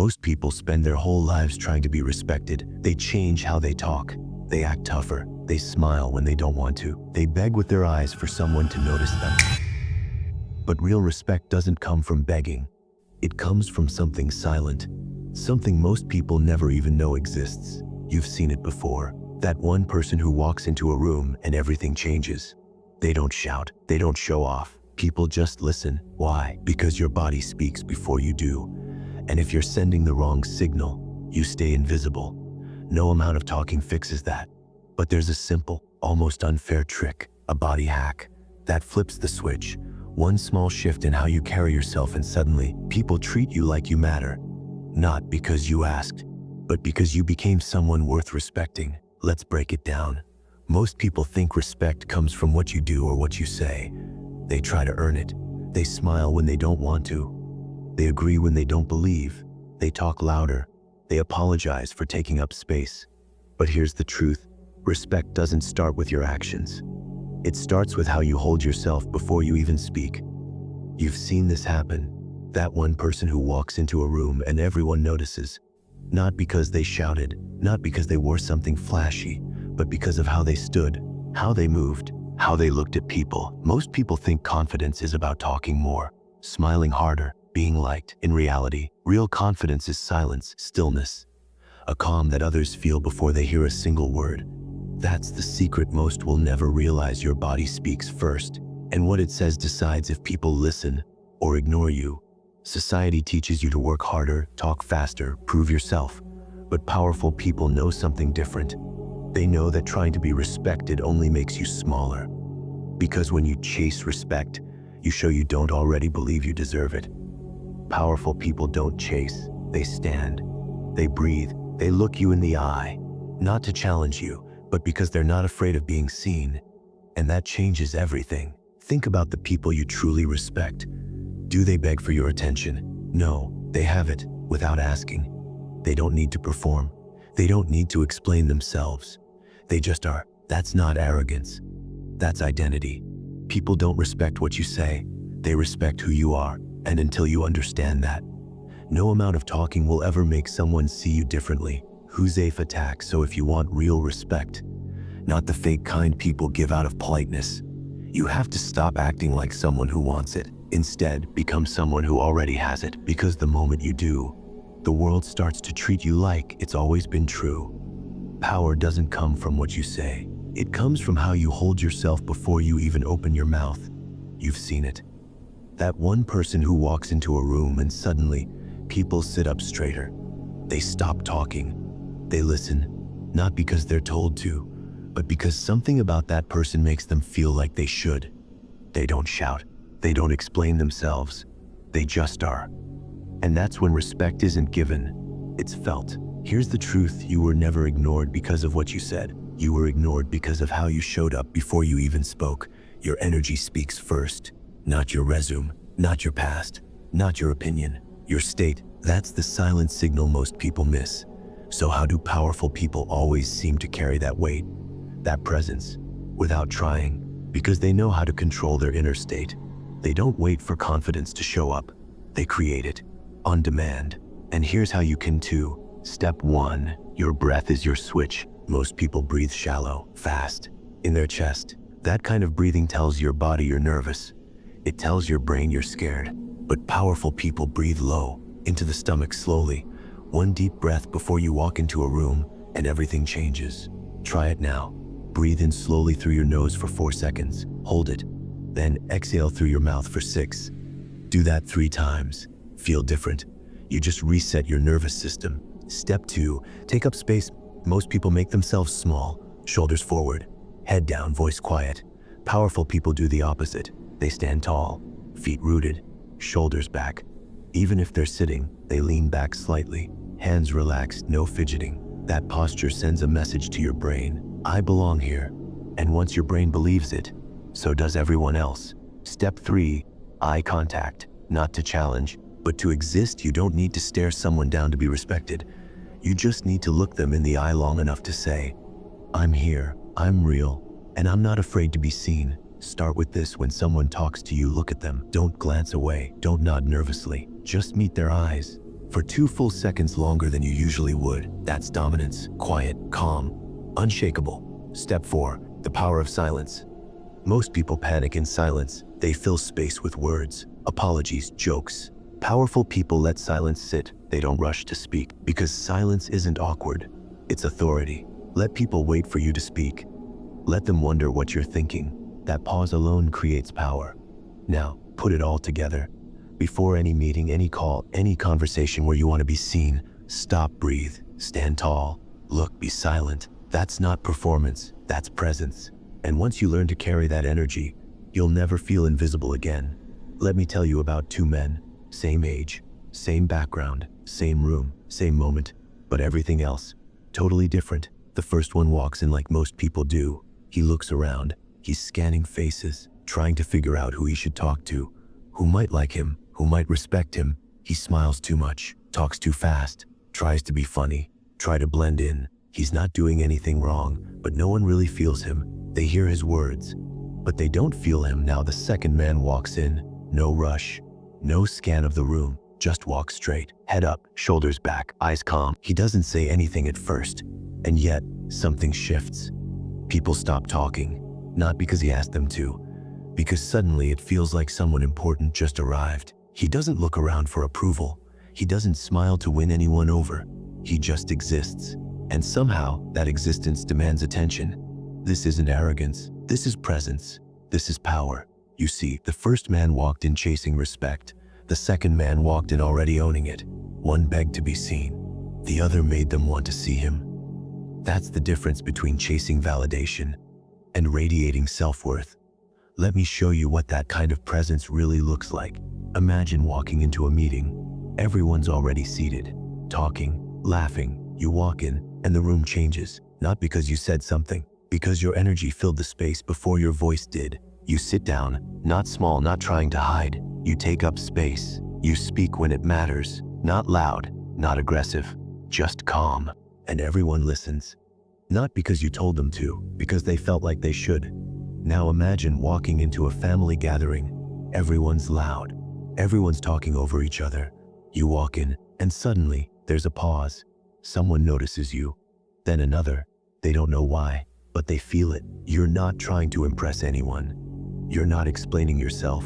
Most people spend their whole lives trying to be respected. They change how they talk. They act tougher. They smile when they don't want to. They beg with their eyes for someone to notice them. But real respect doesn't come from begging. It comes from something silent, something most people never even know exists. You've seen it before. That one person who walks into a room and everything changes. They don't shout. They don't show off. People just listen. Why? Because your body speaks before you do. And if you're sending the wrong signal, you stay invisible. No amount of talking fixes that. But there's a simple, almost unfair trick, a body hack, that flips the switch. One small shift in how you carry yourself and suddenly, people treat you like you matter. Not because you asked, but because you became someone worth respecting. Let's break it down. Most people think respect comes from what you do or what you say. They try to earn it. They smile when they don't want to. They agree when they don't believe. They talk louder. They apologize for taking up space. But here's the truth. Respect doesn't start with your actions. It starts with how you hold yourself before you even speak. You've seen this happen. That one person who walks into a room and everyone notices. Not because they shouted, not because they wore something flashy, but because of how they stood, how they moved, how they looked at people. Most people think confidence is about talking more, smiling harder, being liked. In reality, real confidence is silence, stillness, a calm that others feel before they hear a single word. That's the secret most will never realize. Your body speaks first, and what it says decides if people listen or ignore you. Society teaches you to work harder, talk faster, prove yourself. But powerful people know something different. They know that trying to be respected only makes you smaller. Because when you chase respect, you show you don't already believe you deserve it. Powerful people don't chase, they stand. They breathe, they look you in the eye. Not to challenge you, but because they're not afraid of being seen. And that changes everything. Think about the people you truly respect. Do they beg for your attention? No, they have it without asking. They don't need to perform. They don't need to explain themselves. They just are. That's not arrogance. That's identity. People don't respect what you say. They respect who you are. And until you understand that, no amount of talking will ever make someone see you differently. Who's safe attack? So if you want real respect, not the fake kind people give out of politeness, you have to stop acting like someone who wants it. Instead, become someone who already has it, because the moment you do, the world starts to treat you like it's always been true. Power doesn't come from what you say. It comes from how you hold yourself before you even open your mouth. You've seen it. That one person who walks into a room and suddenly, people sit up straighter. They stop talking. They listen, not because they're told to, but because something about that person makes them feel like they should. They don't shout. They don't explain themselves. They just are. And that's when respect isn't given, it's felt. Here's the truth: you were never ignored because of what you said. You were ignored because of how you showed up before you even spoke. Your energy speaks first, not your resume, not your past, not your opinion, your state. That's the silent signal most people miss. So how do powerful people always seem to carry that weight, that presence, without trying? Because they know how to control their inner state. They don't wait for confidence to show up. They create it, on demand. And here's how you can too. Step 1, your breath is your switch. Most people breathe shallow, fast, in their chest. That kind of breathing tells your body you're nervous. It tells your brain you're scared. But powerful people breathe low, into the stomach slowly. One deep breath before you walk into a room, and everything changes. Try it now. Breathe in slowly through your nose for 4 seconds. Hold it. Then exhale through your mouth for 6. Do that 3 times. Feel different. You just reset your nervous system. Step 2, take up space. Most people make themselves small, shoulders forward, head down, voice quiet. Powerful people do the opposite. They stand tall, feet rooted, shoulders back. Even if they're sitting, they lean back slightly, hands relaxed, no fidgeting. That posture sends a message to your brain: I belong here. And once your brain believes it, so does everyone else. Step 3, eye contact. Not to challenge, but to exist. You don't need to stare someone down to be respected. You just need to look them in the eye long enough to say, I'm here, I'm real, and I'm not afraid to be seen. Start with this: when someone talks to you, look at them. Don't glance away, don't nod nervously. Just meet their eyes. for 2 full seconds longer than you usually would. That's dominance, quiet, calm, unshakable. Step 4, the power of silence. Most people panic in silence. They fill space with words, apologies, jokes. Powerful people let silence sit. They don't rush to speak because silence isn't awkward. It's authority. Let people wait for you to speak. Let them wonder what you're thinking. That pause alone creates power. Now, put it all together. Before any meeting, any call, any conversation where you want to be seen, stop, breathe, stand tall, look, be silent. That's not performance, that's presence. And once you learn to carry that energy, you'll never feel invisible again. Let me tell you about 2 men, same age, same background, same room, same moment, but everything else, totally different. The first one walks in like most people do. He looks around, he's scanning faces, trying to figure out who he should talk to, who might like him, who might respect him. He smiles too much, talks too fast, tries to be funny, try to blend in. He's not doing anything wrong, but no one really feels him. They hear his words, but they don't feel him. Now the second man walks in, no rush, no scan of the room, just walks straight, head up, shoulders back, eyes calm. He doesn't say anything at first, and yet something shifts. People stop talking, not because he asked them to, because suddenly it feels like someone important just arrived. He doesn't look around for approval. He doesn't smile to win anyone over. He just exists. And somehow that existence demands attention. This isn't arrogance. This is presence. This is power. You see, the first man walked in chasing respect. The second man walked in already owning it. One begged to be seen. The other made them want to see him. That's the difference between chasing validation and radiating self-worth. Let me show you what that kind of presence really looks like. Imagine walking into a meeting. Everyone's already seated, talking, laughing. You walk in, and the room changes. Not because you said something, because your energy filled the space before your voice did. You sit down, not small, not trying to hide. You take up space. You speak when it matters. Not loud, not aggressive, just calm. And everyone listens. Not because you told them to, because they felt like they should. Now imagine walking into a family gathering. Everyone's loud. Everyone's talking over each other. You walk in, and suddenly, there's a pause. Someone notices you, then another. They don't know why, but they feel it. You're not trying to impress anyone. You're not explaining yourself.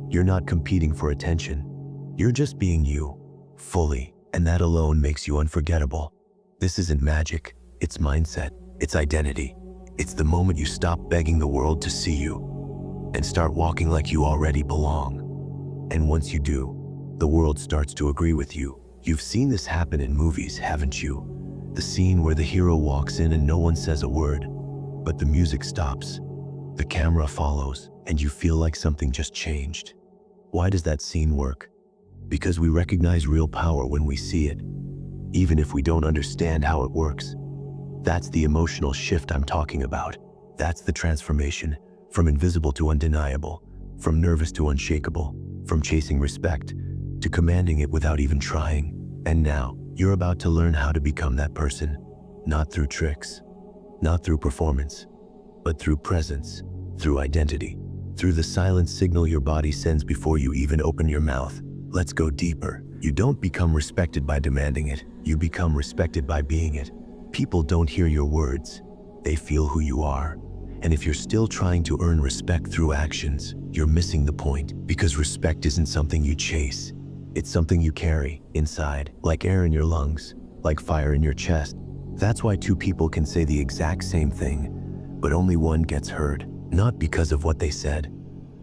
You're not competing for attention. You're just being you, fully, and that alone makes you unforgettable. This isn't magic. It's mindset. It's identity. It's the moment you stop begging the world to see you and start walking like you already belong. And once you do, the world starts to agree with you. You've seen this happen in movies, haven't you? The scene where the hero walks in and no one says a word, but the music stops, the camera follows, and you feel like something just changed. Why does that scene work? Because we recognize real power when we see it, even if we don't understand how it works. That's the emotional shift I'm talking about. That's the transformation, from invisible to undeniable, from nervous to unshakable, from chasing respect to commanding it without even trying. And now, you're about to learn how to become that person, not through tricks, not through performance, but through presence, through identity, through the silent signal your body sends before you even open your mouth. Let's go deeper. You don't become respected by demanding it. You become respected by being it. People don't hear your words. They feel who you are. And if you're still trying to earn respect through actions, you're missing the point, because respect isn't something you chase. It's something you carry inside, like air in your lungs, like fire in your chest. That's why 2 people can say the exact same thing, but only one gets heard, not because of what they said,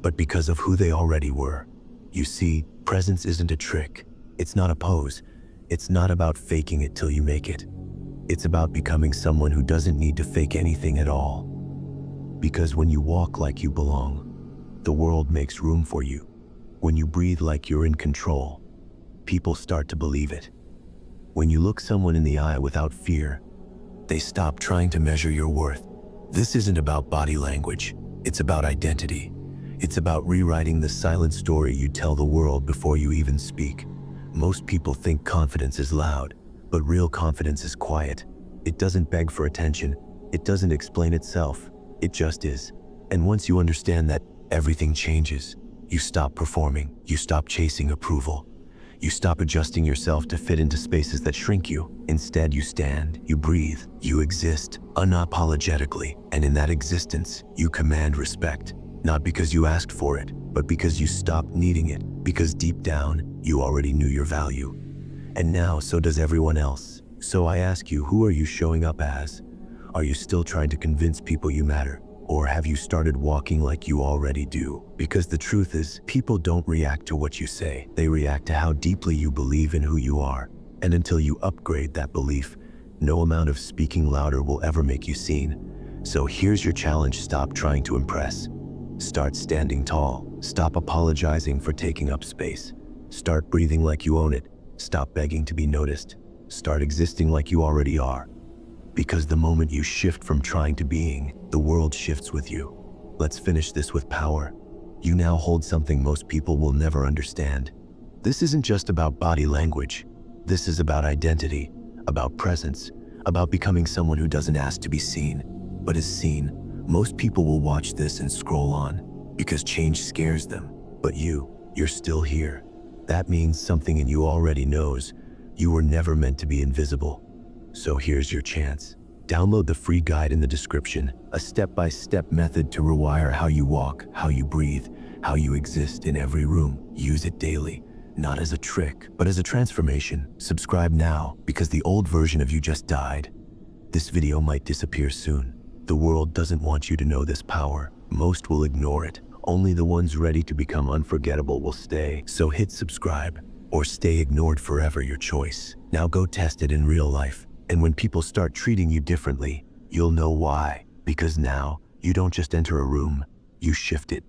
but because of who they already were. You see, presence isn't a trick. It's not a pose. It's not about faking it till you make it. It's about becoming someone who doesn't need to fake anything at all. Because when you walk like you belong, the world makes room for you. When you breathe like you're in control, people start to believe it. When you look someone in the eye without fear, they stop trying to measure your worth. This isn't about body language. It's about identity. It's about rewriting the silent story you tell the world before you even speak. Most people think confidence is loud, but real confidence is quiet. It doesn't beg for attention. It doesn't explain itself. It just is. And once you understand that, everything changes. You stop performing. You stop chasing approval. You stop adjusting yourself to fit into spaces that shrink you. Instead, you stand, you breathe, you exist unapologetically. And in that existence, you command respect. Not because you asked for it, but because you stopped needing it. Because deep down, you already knew your value. And now, so does everyone else. So I ask you, who are you showing up as? Are you still trying to convince people you matter? Or have you started walking like you already do? Because the truth is, people don't react to what you say. They react to how deeply you believe in who you are. And until you upgrade that belief, no amount of speaking louder will ever make you seen. So here's your challenge: stop trying to impress. Start standing tall. Stop apologizing for taking up space. Start breathing like you own it. Stop begging to be noticed. Start existing like you already are. Because the moment you shift from trying to being, the world shifts with you. Let's finish this with power. You now hold something most people will never understand. This isn't just about body language. This is about identity, about presence, about becoming someone who doesn't ask to be seen, but is seen. Most people will watch this and scroll on because change scares them. But you're still here. That means something in you already knows you were never meant to be invisible. So here's your chance. Download the free guide in the description, a step-by-step method to rewire how you walk, how you breathe, how you exist in every room. Use it daily, not as a trick, but as a transformation. Subscribe now, because the old version of you just died. This video might disappear soon. The world doesn't want you to know this power. Most will ignore it. Only the ones ready to become unforgettable will stay. So hit subscribe, or stay ignored forever, your choice. Now go test it in real life. And when people start treating you differently, you'll know why. Because now, you don't just enter a room, you shift it.